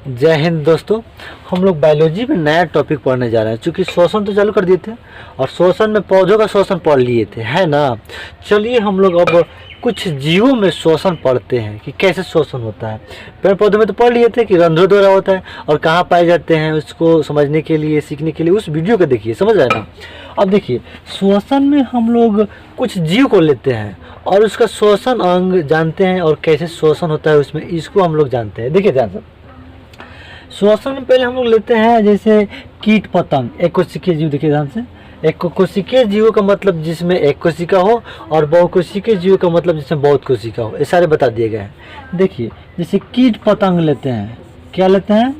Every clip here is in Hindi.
जय हिंद दोस्तों। हम लोग बायोलॉजी में नया टॉपिक पढ़ने जा रहे हैं। चूँकि श्वसन तो चालू कर दिए थे और श्वसन में पौधों का श्वसन पढ़ लिए थे, है ना। चलिए हम लोग अब कुछ जीवों में श्वसन पढ़ते हैं कि कैसे श्वसन होता है। पेड़ पौधों में तो पढ़ लिए थे कि रंध्रों द्वारा होता है और कहाँ पाए जाते हैं। उसको समझने के लिए, सीखने के लिए उस वीडियो को देखिए, समझ आए ना। अब देखिए, श्वसन में हम लोग कुछ जीव को लेते हैं और उसका श्वसन अंग जानते हैं और कैसे श्वसन होता है उसमें, इसको हम लोग जानते हैं। देखिए ध्यान से, श्वसन में पहले हम लोग लेते हैं जैसे कीट पतंग, एक कोशिकीय जीव। देखिए ध्यान से, एक कोशिकीय जीवों का मतलब जिसमें एक कोशिका हो और बहुकोशिकीय जीवों का मतलब जिसमें बहुत कोशिका हो, ये सारे बता दिए गए हैं। देखिए जैसे कीट पतंग लेते हैं, क्या लेते हैं?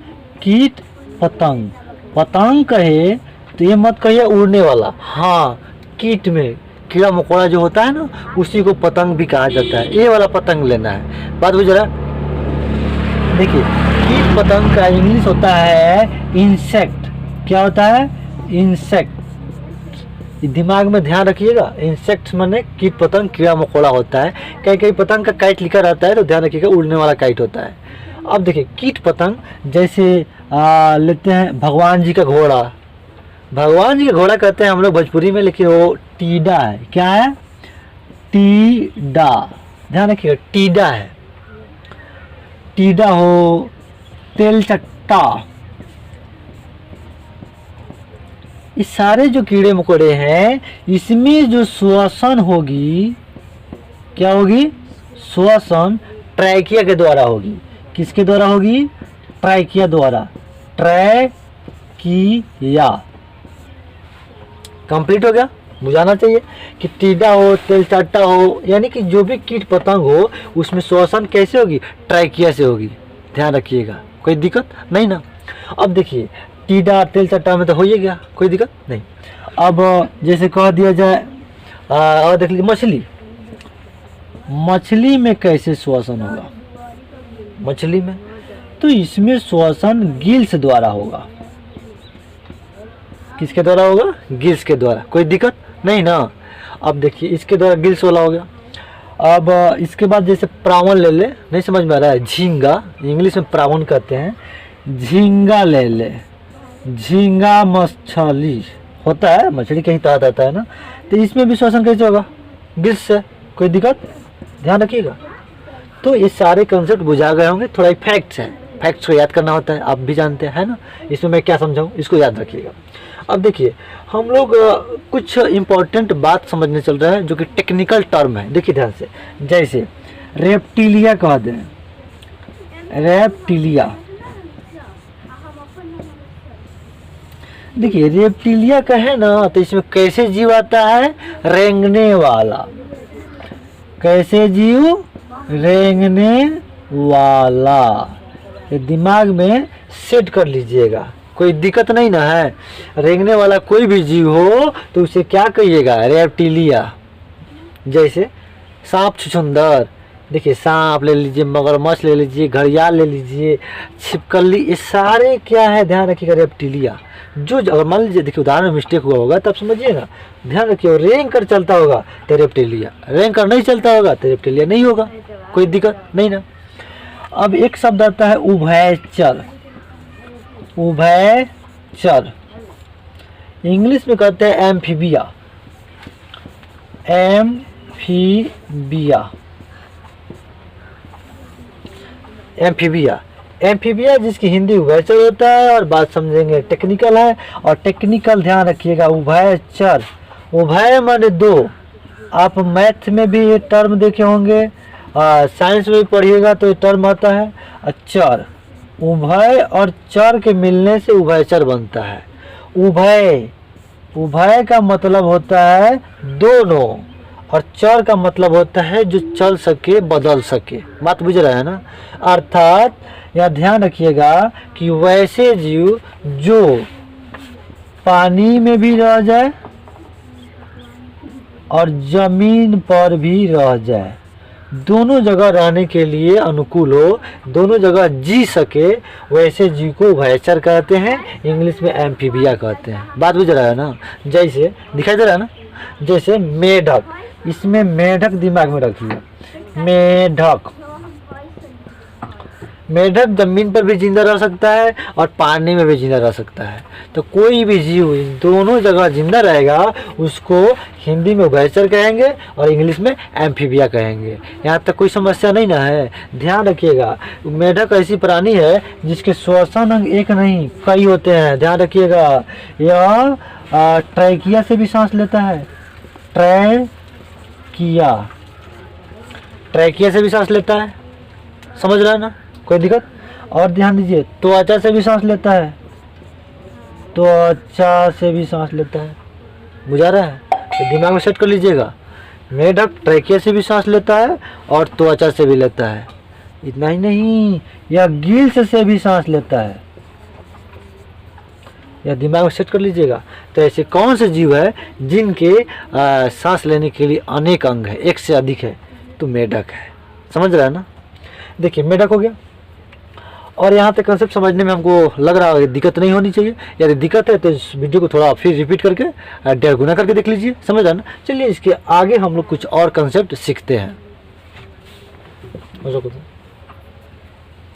कीट पतंग। पतंग कहे तो ये मत कहिए उड़ने वाला, हाँ, कीट में कीड़ा मकोड़ा जो होता है ना, उसी को पतंग भी कहा जाता है। ये वाला पतंग लेना है, बात बुझ रहा। देखिए कीट पतंग का इंग्लिश होता है इंसेक्ट। क्या होता है? इंसेक्ट। दिमाग में ध्यान रखिएगा, इंसेक्ट माने कीट पतंग, कीड़ा मकोड़ा होता है। कई कई पतंग का काइट लिखा रहता है तो ध्यान रखिएगा, उड़ने वाला काइट होता है। अब देखिए कीट पतंग जैसे लेते हैं भगवान जी का घोड़ा। भगवान जी का घोड़ा कहते हैं हम लोग भोजपुरी में, लेकिन वो टीडा है। क्या है? टीडा। ध्यान रखिएगा, टीडा है। टीडा हो, तेलचट्टा, ये सारे जो कीड़े मकोड़े हैं, इसमें जो श्वसन होगी, क्या होगी? श्वसन ट्रैकिया के द्वारा होगी। किसके द्वारा होगी? ट्रैकिया द्वारा। ट्रैकिया कंप्लीट हो गया। बुझाना चाहिए कि टीडा हो, तेलचट्टा हो, यानी कि जो भी कीट पतंग हो उसमें श्वसन कैसे होगी? ट्रैकिया से होगी। ध्यान रखिएगा, कोई दिक्कत नहीं ना। अब देखिए टीडा तेलचट्टा में तो हो ही गया, कोई दिक्कत नहीं। अब जैसे कह दिया जाए और देख लीजिए मछली। मछली में कैसे श्वसन होगा? मछली में तो इसमें श्वसन गिल्स द्वारा होगा। किसके द्वारा होगा? गिल्स के द्वारा। कोई दिक्कत नहीं ना। अब देखिए इसके द्वारा गिल्स वाला हो गया। अब इसके बाद जैसे प्रावन ले ले, नहीं समझ में आ रहा है? झींगा, इंग्लिश में प्रावन कहते हैं। झींगा ले ले, झींगा मछली होता है, मछली कहीं तहत आता है ना, तो इसमें भी श्वसन कैसे होगा? गिल्स से। कोई दिक्कत? ध्यान रखिएगा। तो ये सारे कंसेप्ट बुझा गए होंगे। थोड़ा फैक्ट्स है, फैक्ट्स को याद करना होता है, आप भी जानते हैं, है ना। इसमें मैं क्या समझाऊं, इसको याद रखिएगा। अब देखिए हम लोग कुछ इम्पोर्टेंट बात समझने चल रहा है जो कि टेक्निकल टर्म है। देखिए ध्यान से, जैसे रेप्टिलिया कह दें, रेप्टिलिया। देखिए रेप्टिलिया का है ना, तो इसमें कैसे जीव आता है? रेंगने वाला। कैसे जीव? रेंगने वाला। ये दिमाग में सेट कर लीजिएगा, कोई दिक्कत नहीं ना है। रेंगने वाला कोई भी जीव हो तो उसे क्या कहिएगा? रेप्टिलिया। जैसे सांप, छुछुंदर। देखिए सांप ले लीजिए, मगरमच्छ ले लीजिए, घड़ियाल ले लीजिए, छिपकली, ये सारे क्या है? ध्यान रखिएगा, रेप्टिलिया। जो अगर मान लीजिए, देखिए उदाहरण में मिस्टेक हुआ होगा तब समझिएगा, ध्यान रखिए। रेंग कर चलता होगा तो रेप्टिलिया, रेंग कर नहीं चलता होगा तो रेप्टिलिया नहीं होगा। कोई दिक्कत नहीं ना। अब एक शब्द आता है उभयचर। उभयचर इंग्लिश में कहते हैं एम्फीबिया। एम्फीबिया, एम्फीबिया, एम्फीबिया जिसकी हिंदी उभयचर होता है। और बात समझेंगे टेक्निकल है, और टेक्निकल ध्यान रखिएगा। उभयचर, उभय माने दो। आप मैथ में भी ये टर्म देखे होंगे, साइंस में भी पढ़िएगा तो ये टर्म आता है चर। उभय और चर के मिलने से उभयचर बनता है। उभय, उभय का मतलब होता है दोनों, और चर का मतलब होता है जो चल सके, बदल सके। बात बुझ रहा है ना। अर्थात यह ध्यान रखिएगा कि वैसे जीव जो पानी में भी रह जाए और जमीन पर भी रह जाए, दोनों जगह रहने के लिए अनुकूल हो, दोनों जगह जी सके, वैसे जीव को उभयचर कहते हैं। इंग्लिश में एम्फीबिया कहते हैं। बात बुझ रहा है ना। जैसे दिखाई दे रहा है ना, जैसे मेढक। इसमें मेढक दिमाग में रखिए, मेढक। मेढक जमीन पर भी जिंदा रह सकता है और पानी में भी जिंदा रह सकता है। तो कोई भी जीव इन दोनों जगह जिंदा रहेगा उसको हिंदी में उभयचर कहेंगे और इंग्लिश में एम्फीबिया कहेंगे। यहाँ तक कोई समस्या नहीं ना है, ध्यान रखिएगा। मेढक ऐसी प्राणी है जिसके श्वसन अंग एक नहीं कई होते हैं, ध्यान रखिएगा। यह ट्रैकिया से भी सांस लेता है, ट्रैकिया से भी सांस लेता है, समझ रहा है ना, कोई दिक्कत। और ध्यान दीजिए, त्वचा से भी सांस लेता है, त्वचा से भी सांस लेता है, बुझा रहा है, तो दिमाग में सेट कर लीजिएगा। मेढक ट्रैकिया से भी सांस लेता है और त्वचा से भी लेता है। इतना ही नहीं, यह गिल्स से भी सांस लेता है, यह दिमाग में सेट कर लीजिएगा। तो ऐसे कौन से जीव है जिनके सांस लेने के लिए अनेक अंग है, एक से अधिक है, तो मेढक है, समझ रहा है ना। देखिए मेढक हो गया, और यहाँ तक कंसेप्ट समझने में हमको लग रहा है दिक्कत नहीं होनी चाहिए। यदि दिक्कत है तो इस वीडियो को थोड़ा फिर रिपीट करके 1.5 गुना करके देख लीजिए, समझ रहा है ना। चलिए इसके आगे हम लोग कुछ और कंसेप्ट सीखते हैं।